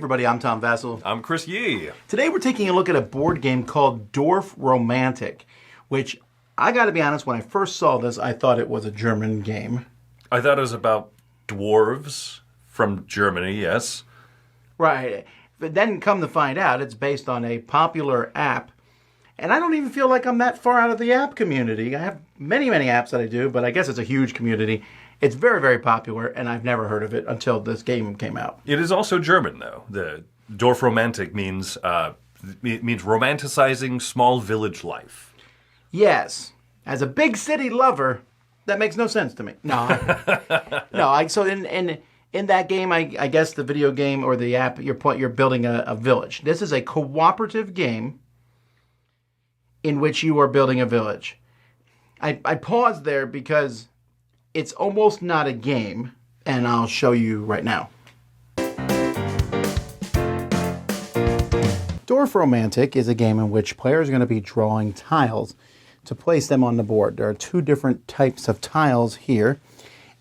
everybody, I'm Tom Vassell. I'm Chris Yee. Today we're taking a look at a board game called Dorfromantik, which, I gotta be honest, when I first saw this, I thought it was a German game. I thought it was about dwarves from Germany, yes. Right, but then come to find out, it's based on a popular app, and I don't even feel like I'm that far out of the app community. I have many apps that I do, but I guess it's a huge community. It's very popular, and I've never heard of it until this game came out. It is also German, though. The Dorfromantik means romanticizing small village life. Yes. As a big city lover, that makes no sense to me. So in that game, I guess the video game or the app, you're building a village. This is a cooperative game in which you are building a village. I paused there because it's almost not a game, and I'll show you right now. Dorfromantik is a game in which players are going to be drawing tiles to place them on the board. There are two different types of tiles here,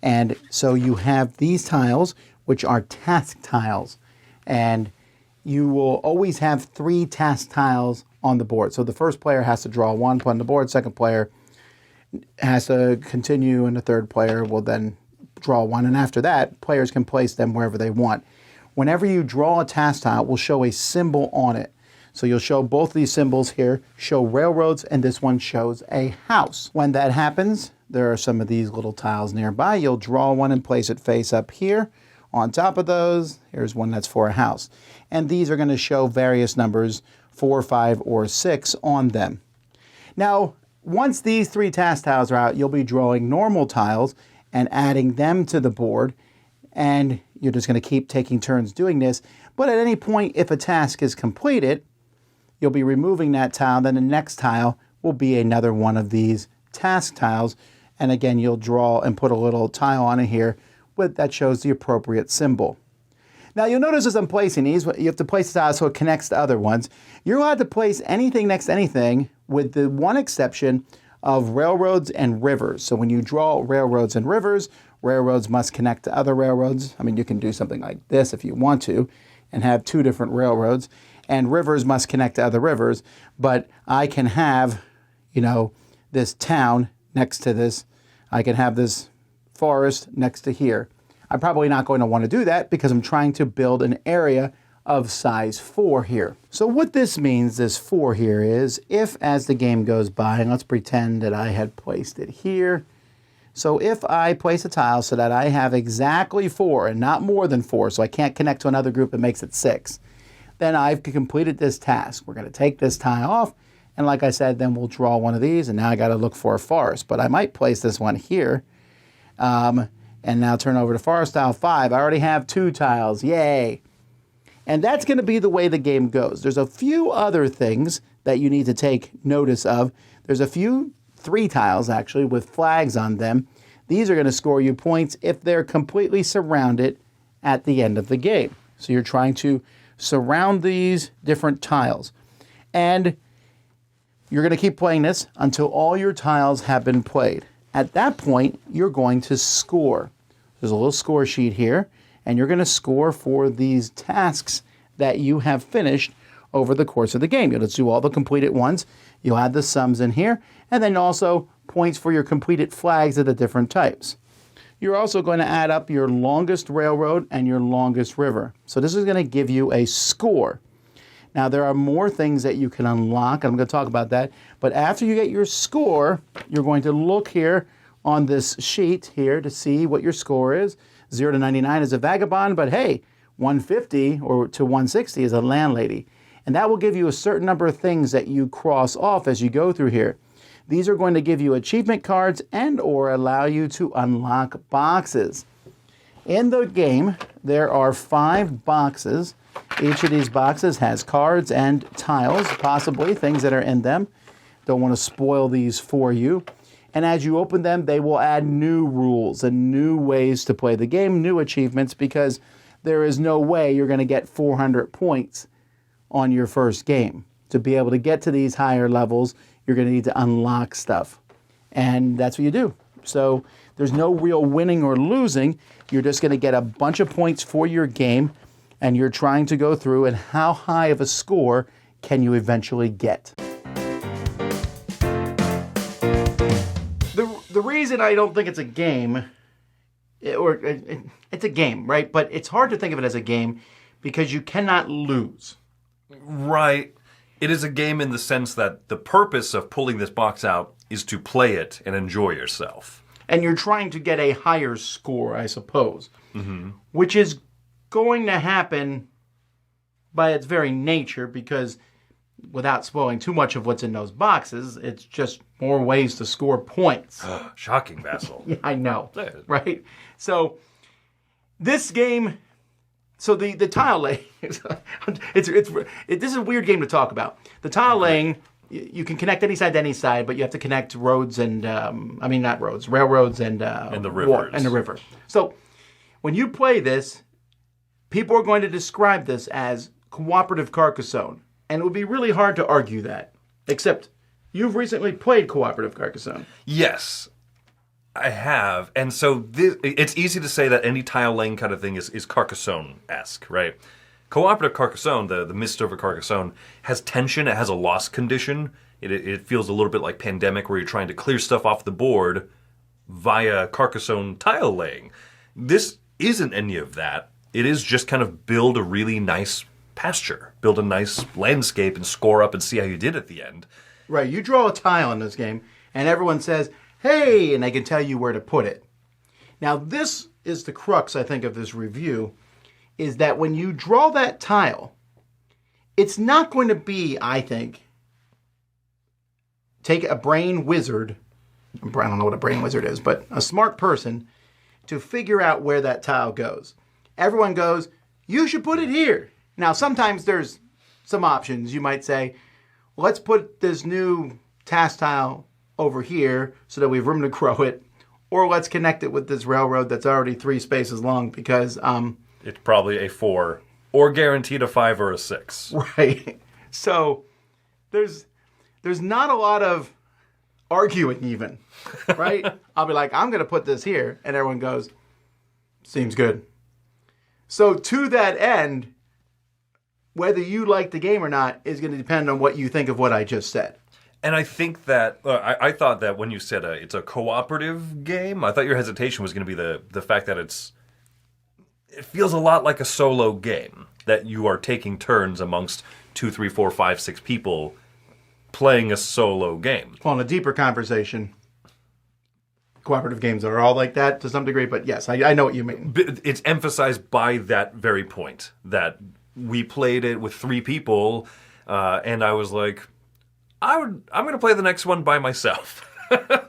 and so you have these tiles, which are task tiles, and you will always have 3 task tiles on the board. So the first player has to draw one, put on the board, second player has to continue, and the third player will then draw one, and after that, players can place them wherever they want. Whenever you draw a task tile, we'll show a symbol on it. So you'll show both these symbols here, show railroads, and this one shows a house. When that happens, there are some of these little tiles nearby. You'll draw one and place it face up here. On top of those, here's one that's for a house. And these are going to show various numbers, 4, 5, or 6 on them. Now, once these 3 task tiles are out, you'll be drawing normal tiles and adding them to the board, and you're just going to keep taking turns doing this. But at any point, if a task is completed, you'll be removing that tile, then the next tile will be another one of these task tiles, and again, you'll draw and put a little tile on it here that shows the appropriate symbol. Now, you'll notice as I'm placing these, you have to place the tile so it connects to other ones. You're allowed to place anything next to anything with the one exception of railroads and rivers. So when you draw railroads and rivers, railroads must connect to other railroads. I mean, you can do something like this if you want to and have 2 different railroads. And rivers must connect to other rivers. But I can have, this town next to this. I can have this forest next to here. I'm probably not going to want to do that because I'm trying to build an area of size 4 here. So what this means, this 4 here, is if as the game goes by, and let's pretend that I had placed it here. So if I place a tile so that I have exactly 4 and not more than 4, so I can't connect to another group that makes it 6, then I've completed this task. We're going to take this tile off, and like I said, then we'll draw one of these, and now I got to look for a forest. But I might place this one here, and now turn over to forest tile 5. I already have 2 tiles, yay! And that's going to be the way the game goes. There's a few other things that you need to take notice of. There's a few 3 tiles, actually, with flags on them. These are going to score you points if they're completely surrounded at the end of the game. So you're trying to surround these different tiles. And you're going to keep playing this until all your tiles have been played. At that point, you're going to score. There's a little score sheet here, and you're going to score for these tasks that you have finished over the course of the game. You'll just do all the completed ones. You'll add the sums in here, and then also points for your completed flags of the different types. You're also going to add up your longest railroad and your longest river. So this is going to give you a score. Now, there are more things that you can unlock, and I'm going to talk about that. But after you get your score, you're going to look here on this sheet here to see what your score is. 0 to 99 is a vagabond, but hey, 150 or to 160 is a landlady. And that will give you a certain number of things that you cross off as you go through here. These are going to give you achievement cards and or allow you to unlock boxes. In the game, there are 5 boxes. Each of these boxes has cards and tiles, possibly things that are in them. Don't want to spoil these for you. And as you open them, they will add new rules and new ways to play the game, new achievements, because there is no way you're going to get 400 points on your first game. To be able to get to these higher levels, you're going to need to unlock stuff. And that's what you do. So there's no real winning or losing. You're just going to get a bunch of points for your game. And you're trying to go through, and how high of a score can you eventually get? The reason I don't think it's a game, it's a game, right? But it's hard to think of it as a game because you cannot lose. Right. It is a game in the sense that the purpose of pulling this box out is to play it and enjoy yourself. And you're trying to get a higher score, I suppose, which is going to happen by its very nature because without spoiling too much of what's in those boxes, it's just more ways to score points. Shocking, Vassal. Yeah, I know, right? So this game, so the tile laying, this is a weird game to talk about. The tile laying, you can connect any side to any side, but you have to connect roads and, not roads, railroads and the rivers. And the river. So when you play this, people are going to describe this as cooperative Carcassonne. And it would be really hard to argue that, except you've recently played cooperative Carcassonne. Yes, I have. And so it's easy to say that any tile laying kind of thing is Carcassonne-esque, right? Cooperative Carcassonne, the Mist over Carcassonne, has tension. It has a loss condition. It feels a little bit like Pandemic, where you're trying to clear stuff off the board via Carcassonne tile laying. This isn't any of that. It is just kind of build a really nice pasture, build a nice landscape, and score up and see how you did at the end. Right. You draw a tile in this game, and everyone says, hey, and they can tell you where to put it. Now, this is the crux, I think, of this review, is that when you draw that tile, it's not going to be, I think, take a brain wizard, I don't know what a brain wizard is, but a smart person to figure out where that tile goes. Everyone goes, you should put it here. Now, sometimes there's some options. You might say, well, let's put this new task tile over here so that we have room to grow it, or let's connect it with this railroad that's already 3 spaces long because... it's probably a 4, or guaranteed a 5 or a 6. Right. So there's not a lot of arguing even, right? I'll be like, I'm going to put this here, and everyone goes, seems good. So to that end, whether you like the game or not is going to depend on what you think of what I just said. And I think that, I thought that when you said it's a cooperative game, I thought your hesitation was going to be the fact that it feels a lot like a solo game, that you are taking turns amongst 2, 3, 4, 5, 6 people playing a solo game. Well, in a deeper conversation, cooperative games are all like that to some degree, but yes, I know what you mean. It's emphasized by that very point, that we played it with 3 people, and I was like, I'm going to play the next one by myself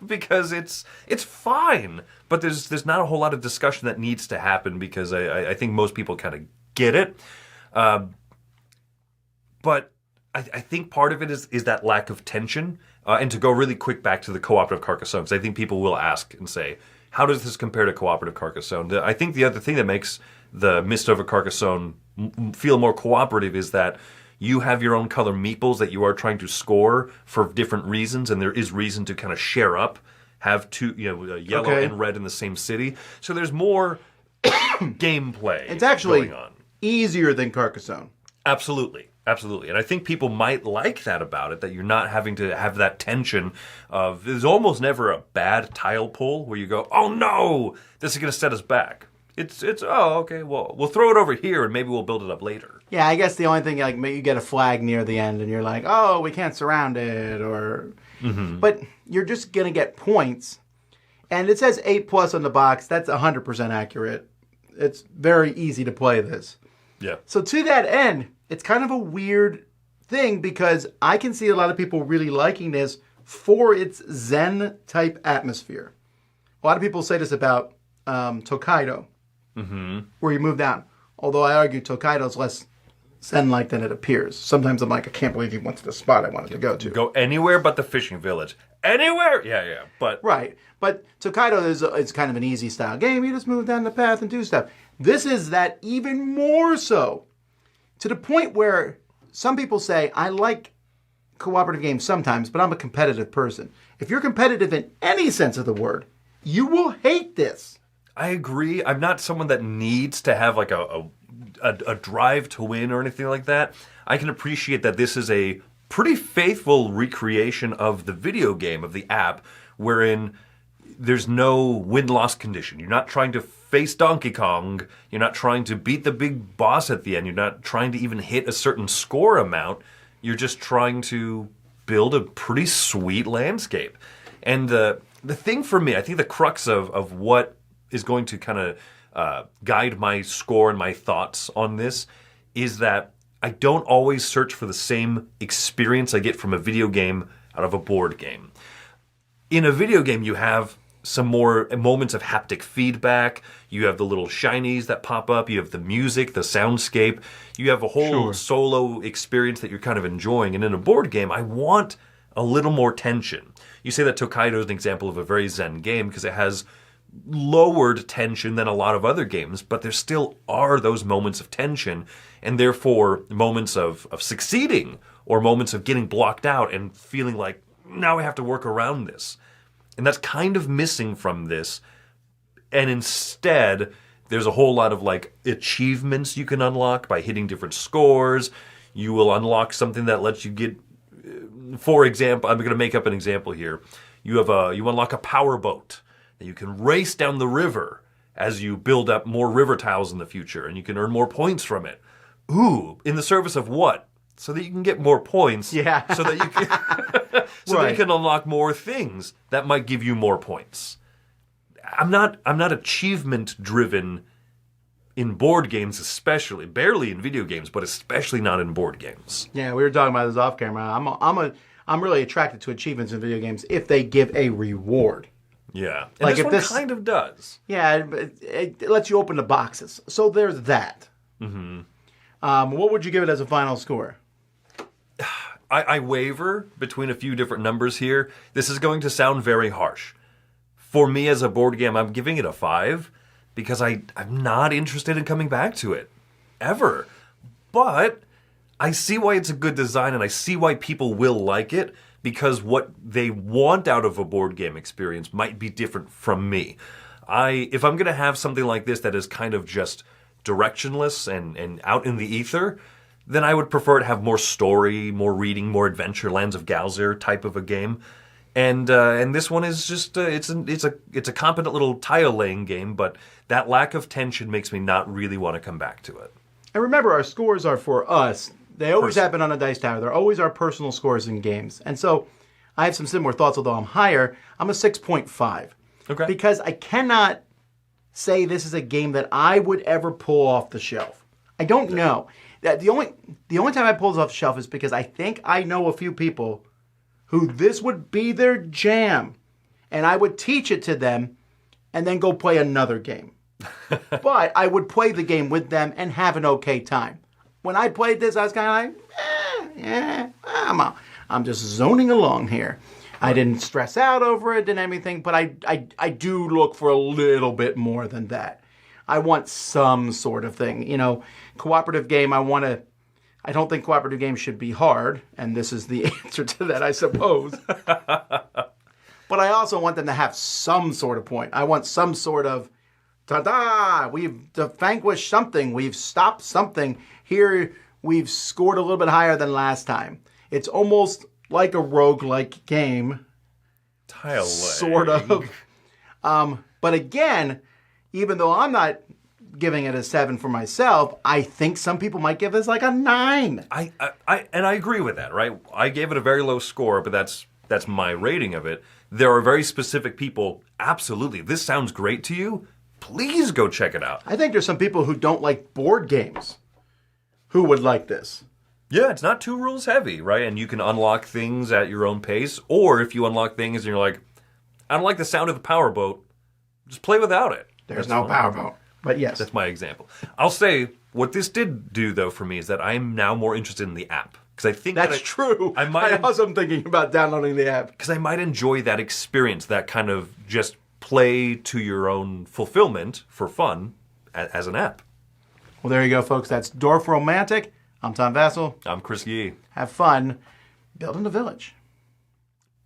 because it's fine, but there's not a whole lot of discussion that needs to happen because I think most people kind of get it, but I think part of it is that lack of tension, and to go really quick back to the cooperative Carcassonne, because I think people will ask and say, how does this compare to cooperative Carcassonne? I think the other thing that makes the Mist over Carcassonne feel more cooperative is that you have your own color meeples that you are trying to score for different reasons, and there is reason to kind of share up, have two, yellow and red in the same city. So there's more gameplay. It's actually going on. Easier than Carcassonne. Absolutely. Absolutely. And I think people might like that about it, that you're not having to have that tension of, there's almost never a bad tile pull where you go, oh no, this is going to set us back. It's oh, okay, well, we'll throw it over here and maybe we'll build it up later. Yeah, I guess the only thing, like, you get a flag near the end and you're like, oh, we can't surround it, or... Mm-hmm. But you're just going to get points. And it says 8+ on the box. That's 100% accurate. It's very easy to play this. Yeah. So to that end, it's kind of a weird thing because I can see a lot of people really liking this for its Zen-type atmosphere. A lot of people say this about Tokaido, where you move down. Although I argue Tokaido's less Zen-like than it appears. Sometimes I'm like, I can't believe he went to the spot I wanted to go to. Go anywhere but the fishing village. Anywhere? Yeah. But right. But Tokaido is kind of an easy style game. You just move down the path and do stuff. This is that even more so. To the point where some people say, I like cooperative games sometimes, but I'm a competitive person. If you're competitive in any sense of the word, you will hate this. I agree. I'm not someone that needs to have like a a drive to win or anything like that, I can appreciate that this is a pretty faithful recreation of the video game, of the app, wherein there's no win-loss condition. You're not trying to face Donkey Kong. You're not trying to beat the big boss at the end. You're not trying to even hit a certain score amount. You're just trying to build a pretty sweet landscape. And the thing for me, I think the crux of what is going to kind of guide my score and my thoughts on this is that I don't always search for the same experience I get from a video game out of a board game. In a video game, you have some more moments of haptic feedback. You have the little shinies that pop up. You have the music, the soundscape. You have a whole solo experience that you're kind of enjoying. And in a board game, I want a little more tension. You say that Tokaido is an example of a very zen game because it has lowered tension than a lot of other games, but there still are those moments of tension, and therefore moments of succeeding or moments of getting blocked out and feeling like, now I have to work around this. And that's kind of missing from this. And instead, there's a whole lot of like achievements you can unlock by hitting different scores. You will unlock something that lets you get, for example, I'm going to make up an example here. You unlock a power boat. You can race down the river as you build up more river tiles in the future, and you can earn more points from it. Ooh, in the service of what? So that you can get more points. Yeah. So that you can that you can unlock more things that might give you more points. I'm not achievement driven in board games, especially. Barely in video games, but especially not in board games. Yeah, we were talking about this off camera. I'm really attracted to achievements in video games if they give a reward. Yeah. And Like this if one this kind of does. Yeah, it lets you open the boxes. So there's that. Mm-hmm. What would you give it as a final score? I waver between a few different numbers here. This is going to sound very harsh. For me as a board game, I'm giving it a 5 because I'm not interested in coming back to it. Ever. But I see why it's a good design and I see why people will like it because what they want out of a board game experience might be different from me. If I'm going to have something like this that is kind of just directionless and out in the ether, then I would prefer to have more story, more reading, more adventure, Lands of Galzer type of a game. And this one is just it's a competent little tile laying game, but that lack of tension makes me not really want to come back to it. And remember, our scores are for us. They always happen on a dice tower. They're always our personal scores in games. And so I have some similar thoughts, although I'm higher. I'm a 6.5. Okay. Because I cannot say this is a game that I would ever pull off the shelf. I don't know. The only time I pull this off the shelf is because I think I know a few people who this would be their jam. And I would teach it to them and then go play another game. But I would play the game with them and have an okay time. When I played this, I was kind of like, I'm just zoning along here. I didn't stress out over it and everything, but I do look for a little bit more than that. I want some sort of thing. You know, cooperative game, I don't think cooperative games should be hard, and this is the answer to that, I suppose. But I also want them to have some sort of point. I want some sort of, ta-da, we've vanquished something, we've stopped something. Here, we've scored a little bit higher than last time. It's almost like a roguelike game. Tile sort of. But again, even though I'm not giving it a 7 for myself, I think some people might give this like a 9. I agree with that, right? I gave it a very low score, but that's my rating of it. There are very specific people, absolutely, if this sounds great to you, please go check it out. I think there's some people who don't like board games who would like this. Yeah, it's not too rules heavy, right? And you can unlock things at your own pace, or if you unlock things and you're like, I don't like the sound of the powerboat, just play without it. There's no powerboat. But yes. That's my example. I'll say, what this did do, though, for me is that I'm now more interested in the app. Because I think that's true. I also am thinking about downloading the app. Because I might enjoy that experience, that kind of just play to your own fulfillment for fun as an app. Well, there you go, folks. That's Dorfromantik. I'm Tom Vassell. I'm Chris Yee. Have fun building a village.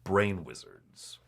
Brain Wizards.